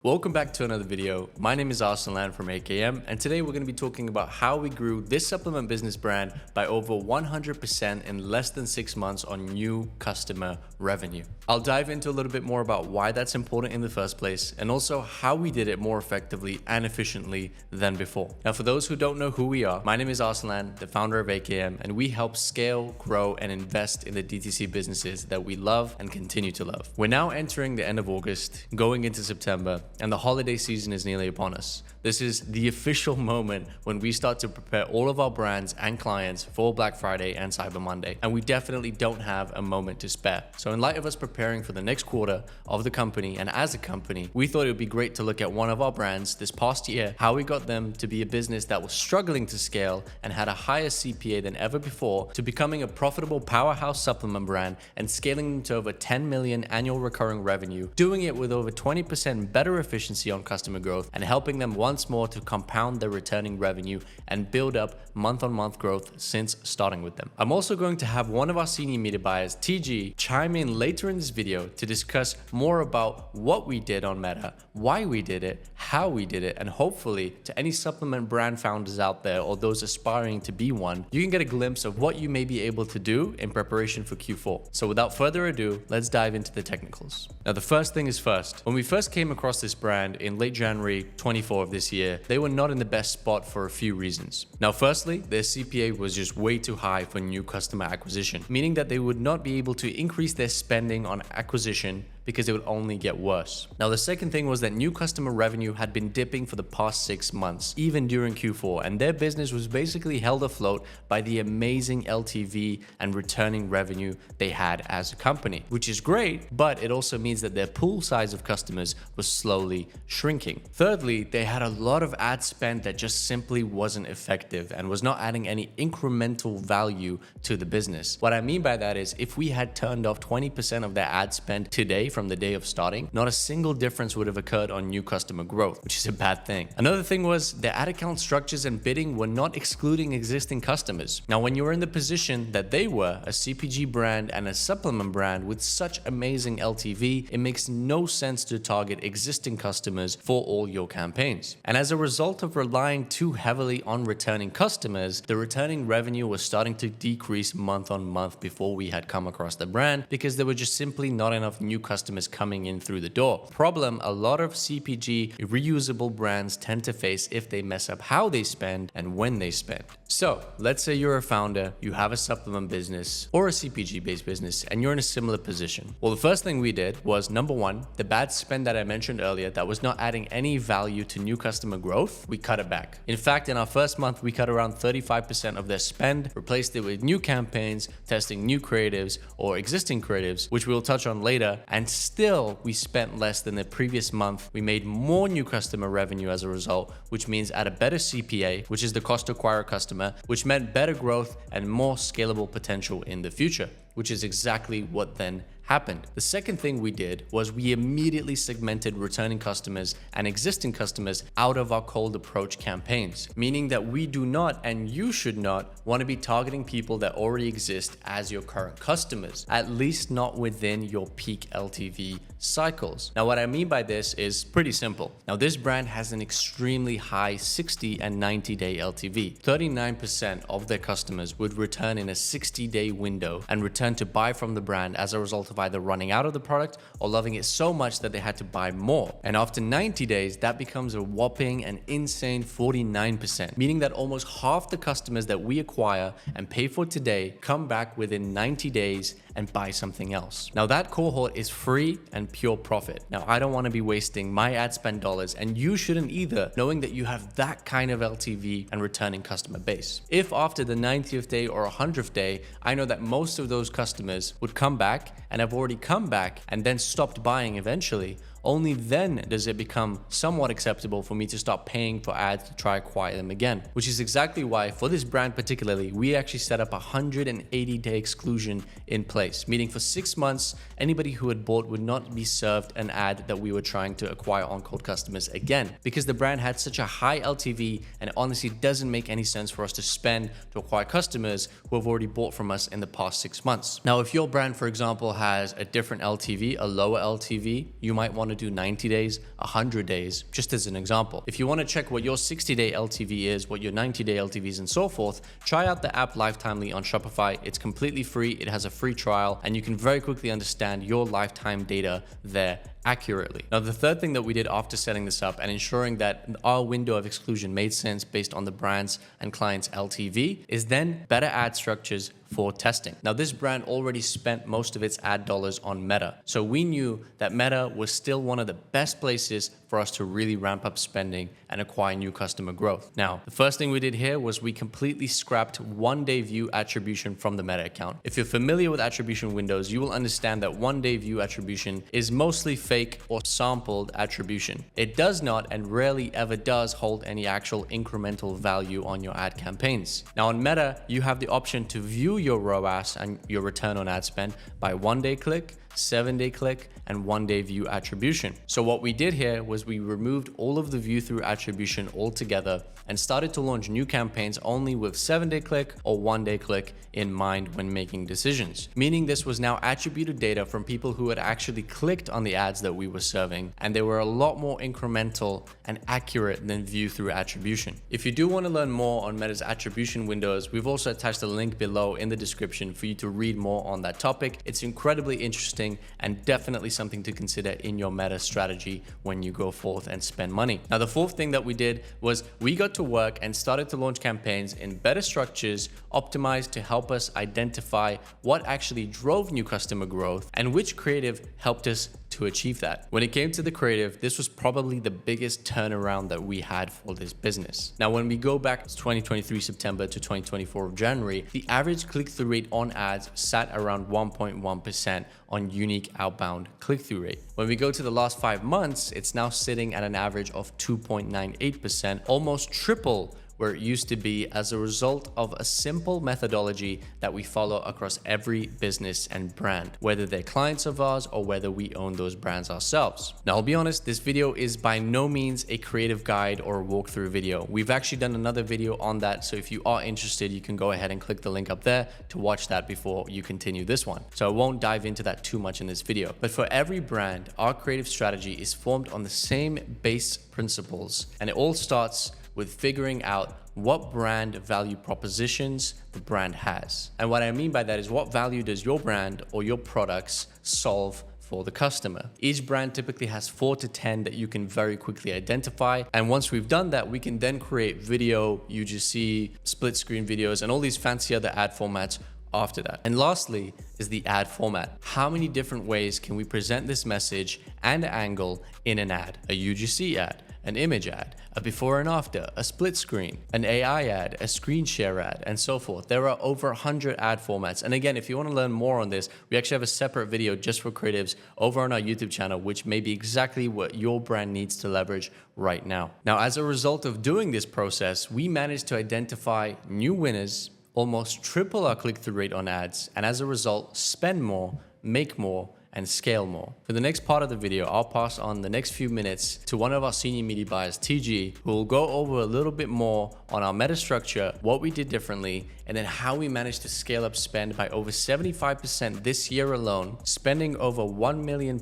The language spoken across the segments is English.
Welcome back to another video. My name is Arsalan from AKM, and today we're going to be talking about how we grew this supplement business brand by over 100% in less than 6 months on new customer revenue. I'll dive into a little bit more about why that's important in the first place, and also how we did it more effectively and efficiently than before. Now, for those who don't know who we are, my name is Arsalan, the founder of AKM, and we help scale, grow, and invest in the DTC businesses that we love and continue to love. We're now entering the end of August, going into September, and the holiday season is nearly upon us. This is the official moment when we start to prepare all of our brands and clients for Black Friday and Cyber Monday, and we definitely don't have a moment to spare. So in light of us preparing for the next quarter of the company and as a company, we thought it would be great to look at one of our brands this past year, how we got them to be a business that was struggling to scale and had a higher CPA than ever before, to becoming a profitable powerhouse supplement brand and scaling them to over 10 million annual recurring revenue, doing it with over 20% better efficiency on customer growth, and helping them once more to compound their returning revenue and build up month-on-month growth since starting with them. I'm also going to have one of our senior media buyers, TG, chime in later in this video to discuss more about what we did on Meta, why we did it, how we did it, and hopefully to any supplement brand founders out there or those aspiring to be one, you can get a glimpse of what you may be able to do in preparation for Q4. So without further ado, let's dive into the technicals. Now, the first thing is first. When we first came across this brand in late January 24 of this year, they were not in the best spot for a few reasons. Now, firstly, their CPA was just way too high for new customer acquisition, meaning that they would not be able to increase their spending on acquisition because it would only get worse. Now, the second thing was that new customer revenue had been dipping for the past 6 months, even during Q4, and their business was basically held afloat by the amazing LTV and returning revenue they had as a company, which is great, but it also means that their pool size of customers was slowly shrinking. Thirdly, they had a lot of ad spend that just simply wasn't effective and was not adding any incremental value to the business. What I mean by that is, if we had turned off 20% of their ad spend today from the day of starting, not a single difference would have occurred on new customer growth, which is a bad thing. Another thing was their ad account structures and bidding were not excluding existing customers. Now, when you're in the position that they were, a CPG brand and a supplement brand with such amazing LTV, it makes no sense to target existing customers for all your campaigns. And as a result of relying too heavily on returning customers, the returning revenue was starting to decrease month on month before we had come across the brand, because there were just simply not enough new customers coming in through the door. Problem a lot of CPG reusable brands tend to face if they mess up how they spend and when they spend. So let's say you're a founder, you have a supplement business or a CPG based business, and you're in a similar position. Well, the first thing we did was, number one, the bad spend that I mentioned earlier that was not adding any value to new customer growth, we cut it back. In fact, in our first month, we cut around 35% of their spend, replaced it with new campaigns, testing new creatives or existing creatives, which we'll touch on later, and still we spent less than the previous month. We made more new customer revenue as a result, which means at a better CPA, which is the cost to acquire a customer, which meant better growth and more scalable potential in the future, which is exactly what then happened. The second thing we did was we immediately segmented returning customers and existing customers out of our cold approach campaigns, meaning that we do not, and you should not, want to be targeting people that already exist as your current customers, at least not within your peak LTV cycles. Now, what I mean by this is pretty simple. Now, this brand has an extremely high 60 and 90-day LTV. 39% of their customers would return in a 60-day window and return to buy from the brand as a result of either running out of the product or loving it so much that they had to buy more. And after 90 days, that becomes a whopping and insane 49%, meaning that almost half the customers that we acquire and pay for today come back within 90 days and buy something else. Now, that cohort is free and pure profit. Now, I don't want to be wasting my ad spend dollars, and you shouldn't either, knowing that you have that kind of LTV and returning customer base. If after the 90th day or 100th day, I know that most of those customers would come back and have already come back and then stopped buying eventually, only then does it become somewhat acceptable for me to start paying for ads to try acquire them again. Which is exactly why, for this brand particularly, we actually set up a 180-day exclusion in place, meaning for 6 months, anybody who had bought would not be served an ad that we were trying to acquire on cold customers again, because the brand had such a high LTV, and it honestly doesn't make any sense for us to spend to acquire customers who have already bought from us in the past 6 months. Now, if your brand, for example, has a different LTV, a lower LTV, you might want want to do 90 days, 100 days, just as an example. If you want to check what your 60-day LTV is, what your 90-day LTV is, and so forth, try out the app Lifetimely on Shopify. It's completely free. It has a free trial, and you can very quickly understand your lifetime data there accurately. Now, the third thing that we did after setting this up and ensuring that our window of exclusion made sense based on the brand's and client's LTV is then better ad structures for testing. Now, this brand already spent most of its ad dollars on Meta. So we knew that Meta was still one of the best places for us to really ramp up spending and acquire new customer growth. Now, the first thing we did here was we completely scrapped one-day view attribution from the Meta account. If you're familiar with attribution windows, you will understand that one-day view attribution is mostly fake or sampled attribution. It does not and rarely ever does hold any actual incremental value on your ad campaigns. Now, on Meta, you have the option to view your ROAS and your return on ad spend by one-day click, 7-day click, and 1-day view attribution. So what we did here was we removed all of the view through attribution altogether and started to launch new campaigns only with 7-day click or 1-day click in mind when making decisions. Meaning this was now attributed data from people who had actually clicked on the ads that we were serving, and they were a lot more incremental and accurate than view through attribution. If you do want to learn more on Meta's attribution windows, we've also attached a link below in the description for you to read more on that topic. It's incredibly interesting and definitely something to consider in your Meta strategy when you go forth and spend money. Now, the fourth thing that we did was we got to work and started to launch campaigns in better structures, optimized to help us identify what actually drove new customer growth and which creative helped us to achieve that. When it came to the creative, this was probably the biggest turnaround that we had for this business. Now, when we go back to 2023 September to 2024 January, the average click-through rate on ads sat around 1.1% on unique outbound click-through rate. When we go to the last 5 months, it's now sitting at an average of 2.98%, almost triple where it used to be as a result of a simple methodology that we follow across every business and brand, whether they're clients of ours or whether we own those brands ourselves. Now, I'll be honest, this video is by no means a creative guide or a walkthrough video. We've actually done another video on that, so if you are interested, you can go ahead and click the link up there to watch that before you continue this one. So I won't dive into that too much in this video. But for every brand, our creative strategy is formed on the same base principles, and it all starts with figuring out what brand value propositions the brand has. And what I mean by that is what value does your brand or your products solve for the customer. Each brand typically has 4 to 10 that you can very quickly identify. And once we've done that, we can then create video, UGC, split screen videos, and all these fancy other ad formats after that. And lastly is the ad format. How many different ways can we present this message and angle in an ad? A UGC ad, an image ad, a before and after, a split screen, an AI ad, a screen share ad, and so forth. There are over 100 ad formats. And again, if you want to learn more on this, we actually have a separate video just for creatives over on our YouTube channel, which may be exactly what your brand needs to leverage right now. Now, as a result of doing this process, we managed to identify new winners, almost triple our click-through rate on ads, and as a result, spend more, make more, and scale more. For the next part of the video, I'll pass on the next few minutes to one of our senior media buyers, TG, who will go over a little bit more on our meta structure, what we did differently, and then how we managed to scale up spend by over 75% this year alone, spending over £1 million or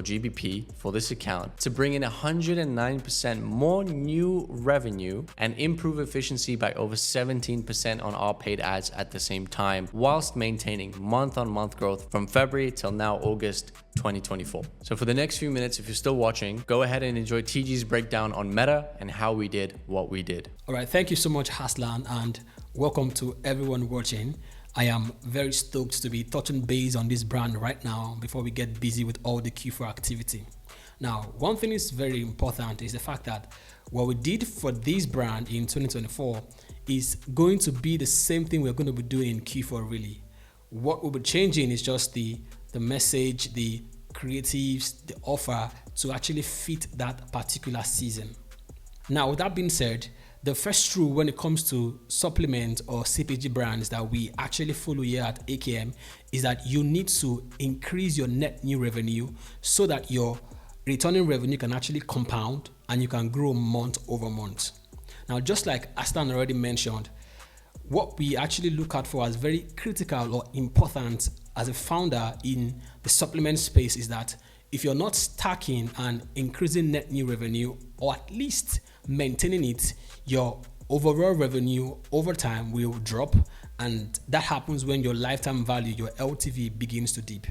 GBP for this account to bring in 109% more new revenue and improve efficiency by over 17% on our paid ads at the same time, whilst maintaining month-on-month growth from February till now August 2024. So for the next few minutes, if you're still watching, go ahead and enjoy TG's breakdown on Meta and how we did what we did. All right, thank you so much, Arslan, and welcome to everyone watching. I am very stoked to be touching base on this brand right now before we get busy with all the Q4 activity. Now, one thing is very important is the fact that what we did for this brand in 2024 is going to be the same thing we're going to be doing in Q4 really. What we'll be changing is just the message, the creatives, the offer to actually fit that particular season. Now, with that being said, the first rule when it comes to supplement or CPG brands that we actually follow here at AKM is that you need to increase your net new revenue so that your returning revenue can actually compound and you can grow month over month. Now, just like Aslan already mentioned, what we actually look out for as very critical or important as a founder in the supplement space is that if you're not stacking and increasing net new revenue, or at least maintaining it, your overall revenue over time will drop, and that happens when your lifetime value, your LTV, begins to dip.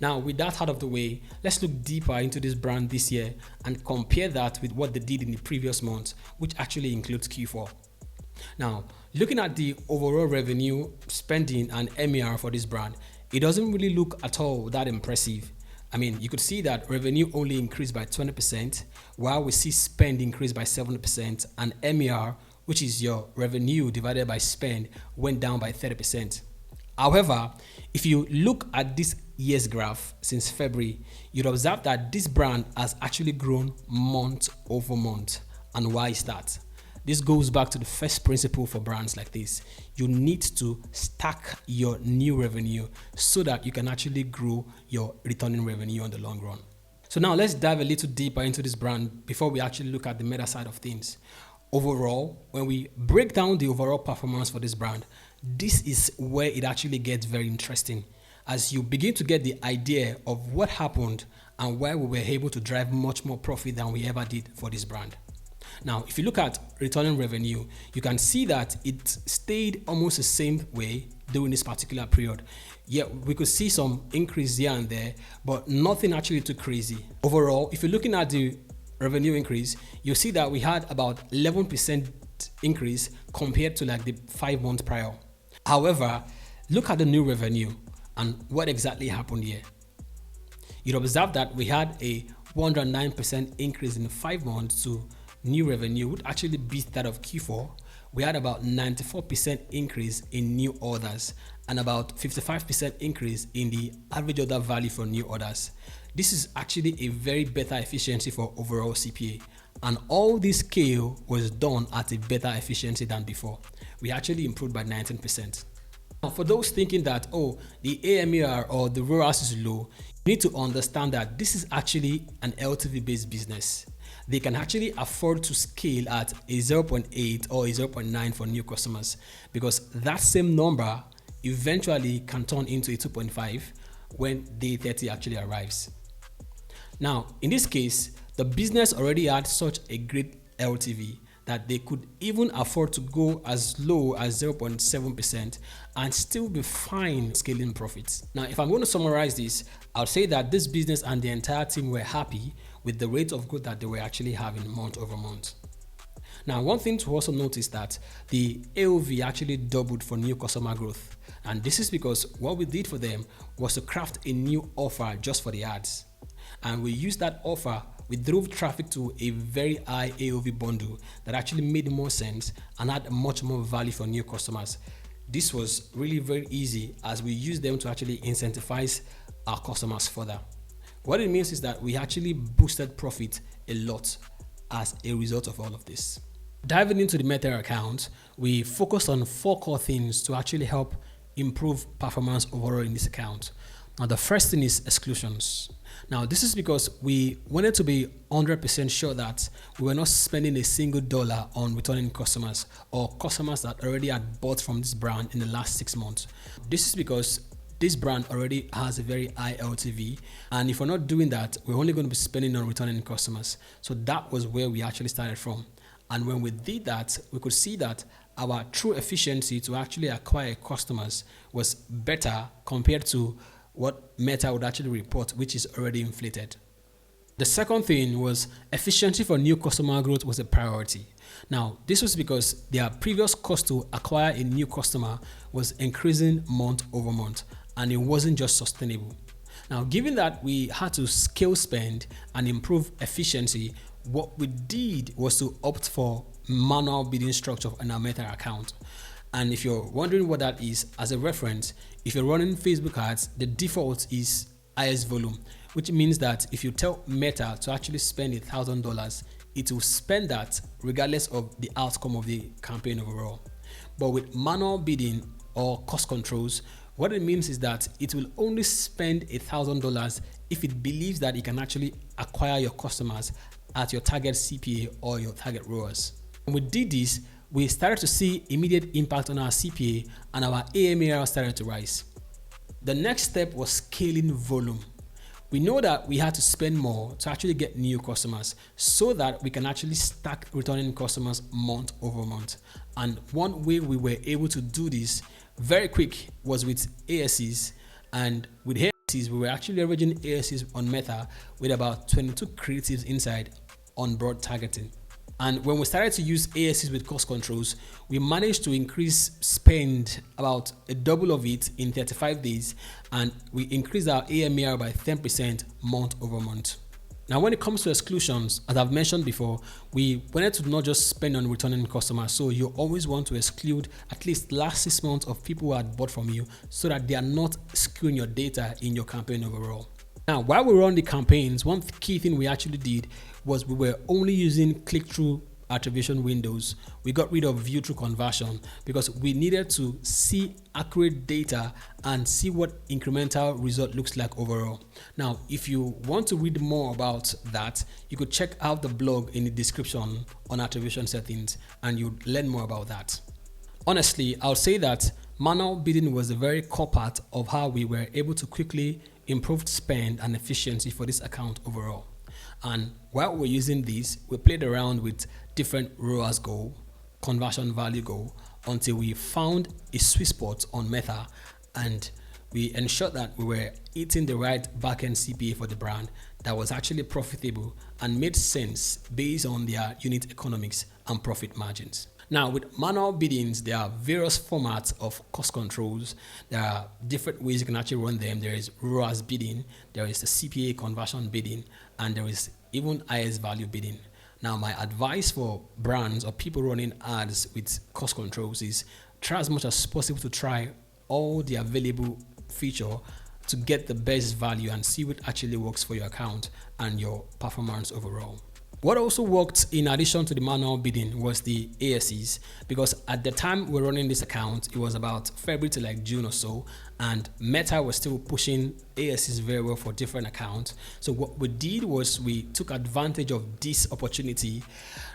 Now, with that out of the way, let's look deeper into this brand this year and compare that with what they did in the previous month, which actually includes Q4. Now, looking at the overall revenue, spending, and MER for this brand, it doesn't really look at all that impressive. I mean, you could see that revenue only increased by 20%, while we see spend increase by 7%, and MER, which is your revenue divided by spend, went down by 30%. However, if you look at this year's graph since February, you'd observe that this brand has actually grown month over month. And why is that? This goes back to the first principle for brands like this. You need to stack your new revenue so that you can actually grow your returning revenue on the long run. So now let's dive a little deeper into this brand before we actually look at the meta side of things. Overall, when we break down the overall performance for this brand, this is where it actually gets very interesting, as you begin to get the idea of what happened and why we were able to drive much more profit than we ever did for this brand. Now, if you look at returning revenue, you can see that it stayed almost the same way during this particular period. Yeah, we could see some increase here and there, but nothing actually too crazy. Overall, if you're looking at the revenue increase, you'll see that we had about 11% increase compared to like the 5 months prior. However, look at the new revenue and what exactly happened here. You'd observe that we had a 109% increase in 5 months to new revenue, would actually beat that of Q4. We had about 94% increase in new orders and about 55% increase in the average order value for new orders. This is actually a very better efficiency for overall CPA, and all this scale was done at a better efficiency than before. We actually improved by 19%. Now, for those thinking that, oh, the AMER or the ROAS is low, you need to understand that this is actually an LTV based business. They can actually afford to scale at a 0.8 or a 0.9 for new customers, because that same number eventually can turn into a 2.5 when day 30 actually arrives. Now, in this case, the business already had such a great LTV that they could even afford to go as low as 0.7% and still be fine scaling profits. Now, if I'm going to summarize this, I'll say that this business and the entire team were happy with the rate of growth that they were actually having month over month. Now, one thing to also notice that the AOV actually doubled for new customer growth. And this is because what we did for them was to craft a new offer just for the ads. And we used that offer, we drove traffic to a very high AOV bundle that actually made more sense and had much more value for new customers. This was really very easy, as we used them to actually incentivize our customers further. What it means is that we actually boosted profit a lot as a result of all of this. Diving into the Meta account, we focused on 4 core things to actually help improve performance overall in this account. Now, the first thing is exclusions. Now, this is because we wanted to be 100% sure that we were not spending a single dollar on returning customers or customers that already had bought from this brand in the last 6 months. This is because this brand already has a very high LTV, and if we're not doing that, we're only going to be spending on returning customers. So that was where we actually started from. And when we did that, we could see that our true efficiency to actually acquire customers was better compared to what Meta would actually report, which is already inflated. The second thing was efficiency for new customer growth was a priority. Now, this was because their previous cost to acquire a new customer was increasing month over month, and it wasn't just sustainable. Now, given that we had to scale spend and improve efficiency, what we did was to opt for manual bidding structure in our Meta account. And if you're wondering what that is, as a reference, if you're running Facebook ads, the default is highest volume, which means that if you tell Meta to actually spend $1,000, it will spend that regardless of the outcome of the campaign overall. But with manual bidding or cost controls, what it means is that it will only spend $1,000 if it believes that it can actually acquire your customers at your target CPA or your target ROAS. When we did this, we started to see immediate impact on our CPA, and our AMER started to rise. The next step was scaling volume. We know that we had to spend more to actually get new customers so that we can actually stack returning customers month over month. And one way we were able to do this very quick was with ASCs. And with ASCs, we were actually leveraging ASCs on Meta with about 22 creatives inside on broad targeting. And when we started to use ASCs with cost controls, we managed to increase spend about a double of it in 35 days, and we increased our AMR by 10% month over month. Now, when it comes to exclusions, as I've mentioned before, we wanted to not just spend on returning customers. So you always want to exclude at least last 6 months of people who had bought from you so that they are not skewing your data in your campaign overall. Now, while we run the campaigns, one key thing we actually did was we were only using click-through attribution windows. We got rid of view-through conversion because we needed to see accurate data and see what incremental result looks like overall. Now, if you want to read more about that, you could check out the blog in the description on attribution settings and you'll learn more about that. Honestly, I'll say that manual bidding was a very core part of how we were able to quickly improve spend and efficiency for this account overall. And while we're using this, we played around with different ROAS goal, conversion value goal, until we found a sweet spot on Meta, and we ensured that we were hitting the right backend CPA for the brand that was actually profitable and made sense based on their unit economics and profit margins. Now, with manual biddings, there are various formats of cost controls. There are different ways you can actually run them. There is ROAS bidding, there is the CPA conversion bidding, and there is even IS value bidding. Now, my advice for brands or people running ads with cost controls is try as much as possible to try all the available feature to get the best value and see what actually works for your account and your performance overall. What also worked in addition to the manual bidding was the ASCs, because at the time we were running this account, it was about February to like June or so, and Meta was still pushing ASCs very well for different accounts. So what we did was we took advantage of this opportunity.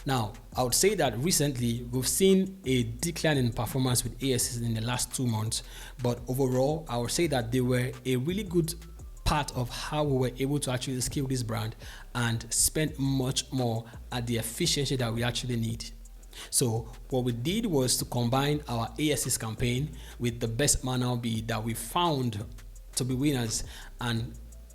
Now, I would say that recently we've seen a decline in performance with ASCs in the last 2 months, but overall, I would say that they were a really good part of how we were able to actually scale this brand and spend much more at the efficiency that we actually need. So what we did was to combine our ASCs campaign with the best manual bid that we found to be winners, and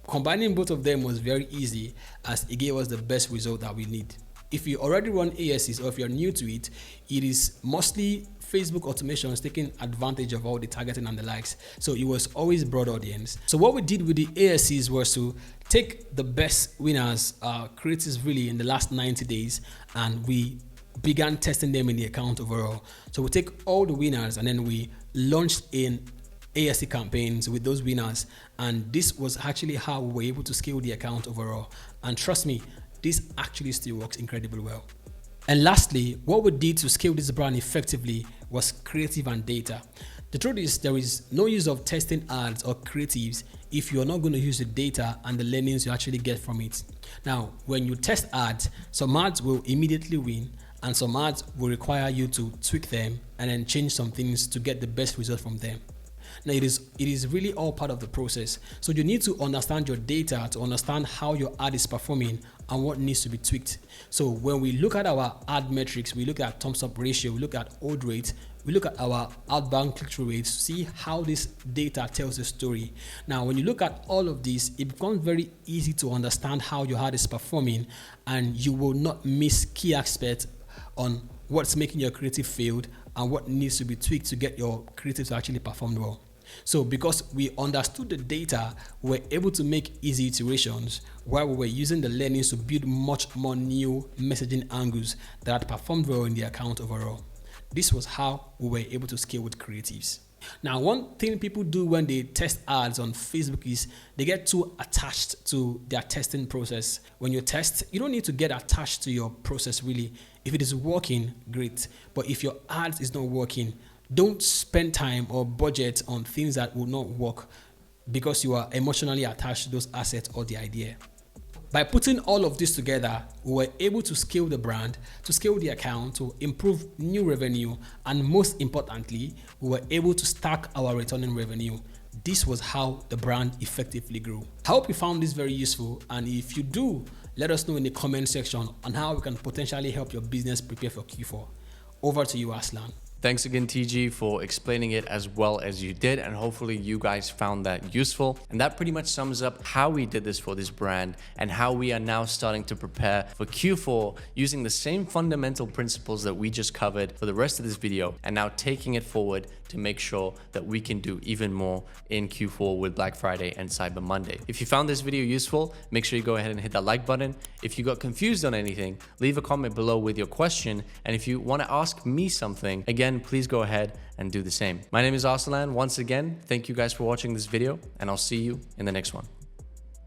combining both of them was very easy as it gave us the best result that we need. If you already run ASCs or if you're new to it, it is mostly Facebook automations taking advantage of all the targeting and the likes. So it was always broad audience. So what we did with the ASCs was to take the best winners, creatives really in the last 90 days, and we began testing them in the account overall. So we take all the winners and then we launched in ASC campaigns with those winners. And this was actually how we were able to scale the account overall. And trust me, this actually still works incredibly well. And lastly, what we did to scale this brand effectively was creative and data. The truth is there is no use of testing ads or creatives if you're not going to use the data and the learnings you actually get from it. Now, when you test ads, some ads will immediately win and some ads will require you to tweak them and then change some things to get the best result from them. Now, it is really all part of the process. So you need to understand your data to understand how your ad is performing and what needs to be tweaked. So when we look at our ad metrics, we look at thumbs up ratio, we look at hold rate, we look at our outbound click-through rates to see how this data tells a story. Now, when you look at all of this, it becomes very easy to understand how your ad is performing, and you will not miss key aspects on what's making your creative failed and what needs to be tweaked to get your creative to actually perform well. So because we understood the data, we were able to make easy iterations while we were using the learnings to build much more new messaging angles that had performed well in the account overall. This was how we were able to scale with creatives. Now, one thing people do when they test ads on Facebook is they get too attached to their testing process. When you test, you don't need to get attached to your process really. If it is working, great. But if your ads is not working, don't spend time or budget on things that will not work because you are emotionally attached to those assets or the idea. By putting all of this together, we were able to scale the brand, to scale the account, to improve new revenue, and most importantly, we were able to stack our returning revenue. this was how the brand effectively grew. I hope you found this very useful, and if you do, let us know in the comment section on how we can potentially help your business prepare for Q4. Over to you, Arslan. Thanks again, TG, for explaining it as well as you did, and hopefully you guys found that useful. And that pretty much sums up how we did this for this brand and how we are now starting to prepare for Q4 using the same fundamental principles that we just covered for the rest of this video, and now taking it forward to make sure that we can do even more in Q4 with Black Friday and Cyber Monday. If you found this video useful, make sure you go ahead and hit that like button. If you got confused on anything, leave a comment below with your question. And if you want to ask me something, again, please go ahead and do the same. My name is Arsalan. Once again, thank you guys for watching this video, and I'll see you in the next one.